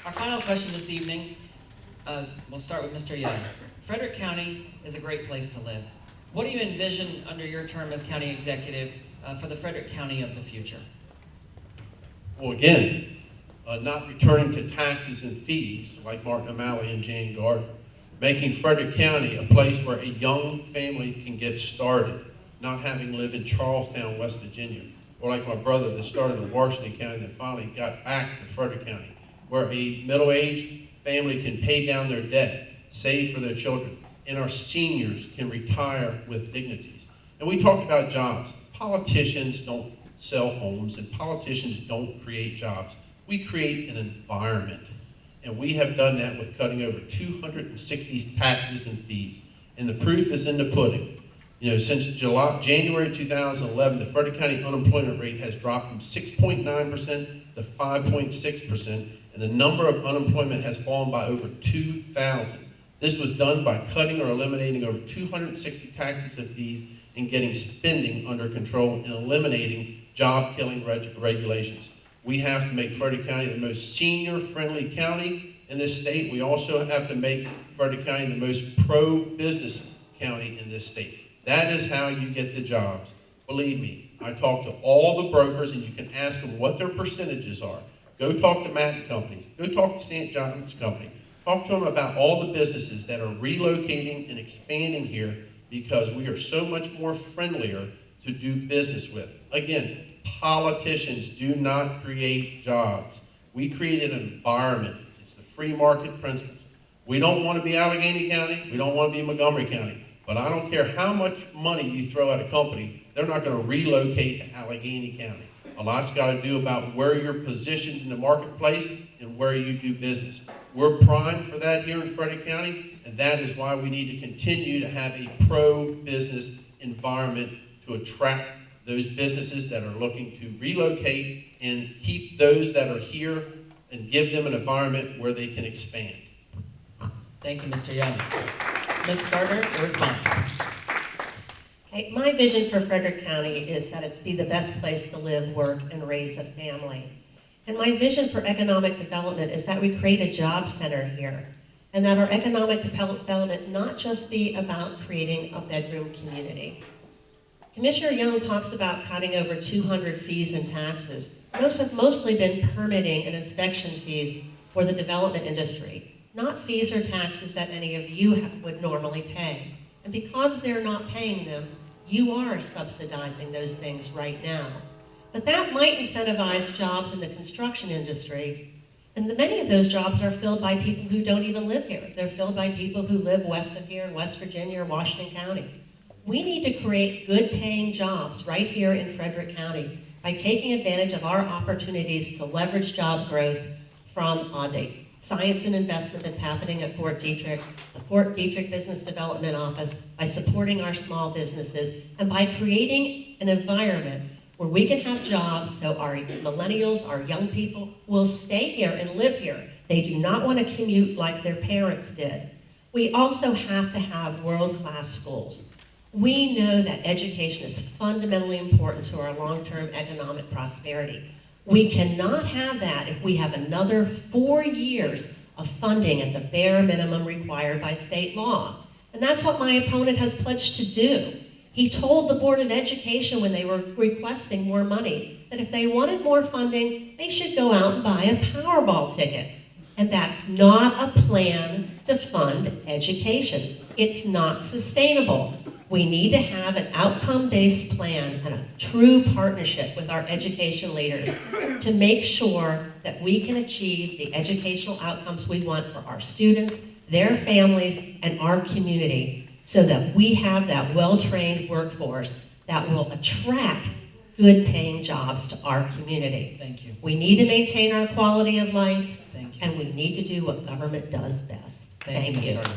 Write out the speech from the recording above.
Our final question this evening, we'll start with Mr. Young. Frederick County is a great place to live. What do you envision under your term as county executive for the Frederick County of the future? Well, again, not returning to taxes and fees like Martin O'Malley and Jane Gardner, making Frederick County a place where a young family can get started, not having lived in Charlestown, West Virginia, or like my brother that started in Washington County and then finally got back to Frederick County, where a middle-aged family can pay down their debt, save for their children, and our seniors can retire with dignities. And we talked about jobs. Politicians don't sell homes, and politicians don't create jobs. We create an environment, and we have done that with cutting over 260 taxes and fees. And the proof is in the pudding. You know, since January 2011, the Frederick County unemployment rate has dropped from 6.9% to 5.6%, and the number of unemployment has fallen by over 2,000. This was done by cutting or eliminating over 260 taxes and fees and getting spending under control and eliminating job-killing regulations. We have to make Frederick County the most senior-friendly county in this state. We also have to make Frederick County the most pro-business county in this state. That is how you get the jobs. Believe me, I talk to all the brokers, and you can ask them what their percentages are. Go talk to Matt & Company. Go talk to St. John's Company. Talk to them about all the businesses that are relocating and expanding here because we are so much more friendlier to do business with. Again, politicians do not create jobs. We create an environment. It's the free market principles. We don't want to be Allegheny County. We don't want to be Montgomery County. But I don't care how much money you throw at a company, they're not going to relocate to Allegheny County. A lot's got to do about where you're positioned in the marketplace and where you do business. We're primed for that here in Frederick County, and that is why we need to continue to have a pro-business environment to attract those businesses that are looking to relocate and keep those that are here and give them an environment where they can expand. Thank you, Mr. Young. Ms. Gardner, your response. Okay, my vision for Frederick County is that it's be the best place to live, work, and raise a family. And my vision for economic development is that we create a job center here, and that our economic development not just be about creating a bedroom community. Commissioner Young talks about cutting over 200 fees and taxes. Those have mostly been permitting and inspection fees for the development industry, not fees or taxes that any of you would normally pay. And because they're not paying them, you are subsidizing those things right now. But that might incentivize jobs in the construction industry, and many of those jobs are filled by people who don't even live here. They're filled by people who live west of here in West Virginia or Washington County. We need to create good paying jobs right here in Frederick County by taking advantage of our opportunities to leverage job growth from the science and investment that's happening at Fort Detrick, the Fort Detrick Business Development Office, by supporting our small businesses, and by creating an environment where we can have jobs so our millennials, our young people, will stay here and live here. They do not want to commute like their parents did. We also have to have world-class schools. We know that education is fundamentally important to our long-term economic prosperity. We cannot have that if we have another 4 years of funding at the bare minimum required by state law. And that's what my opponent has pledged to do. He told the Board of Education when they were requesting more money that if they wanted more funding, they should go out and buy a Powerball ticket. And that's not a plan to fund education. It's not sustainable. We need to have an outcome-based plan and a true partnership with our education leaders to make sure that we can achieve the educational outcomes we want for our students, their families, and our community, so that we have that well-trained workforce that will attract good-paying jobs to our community. Thank you. We need to maintain our quality of life, Thank you. and we need to do what government does best. Thank you, Ms. Gardner.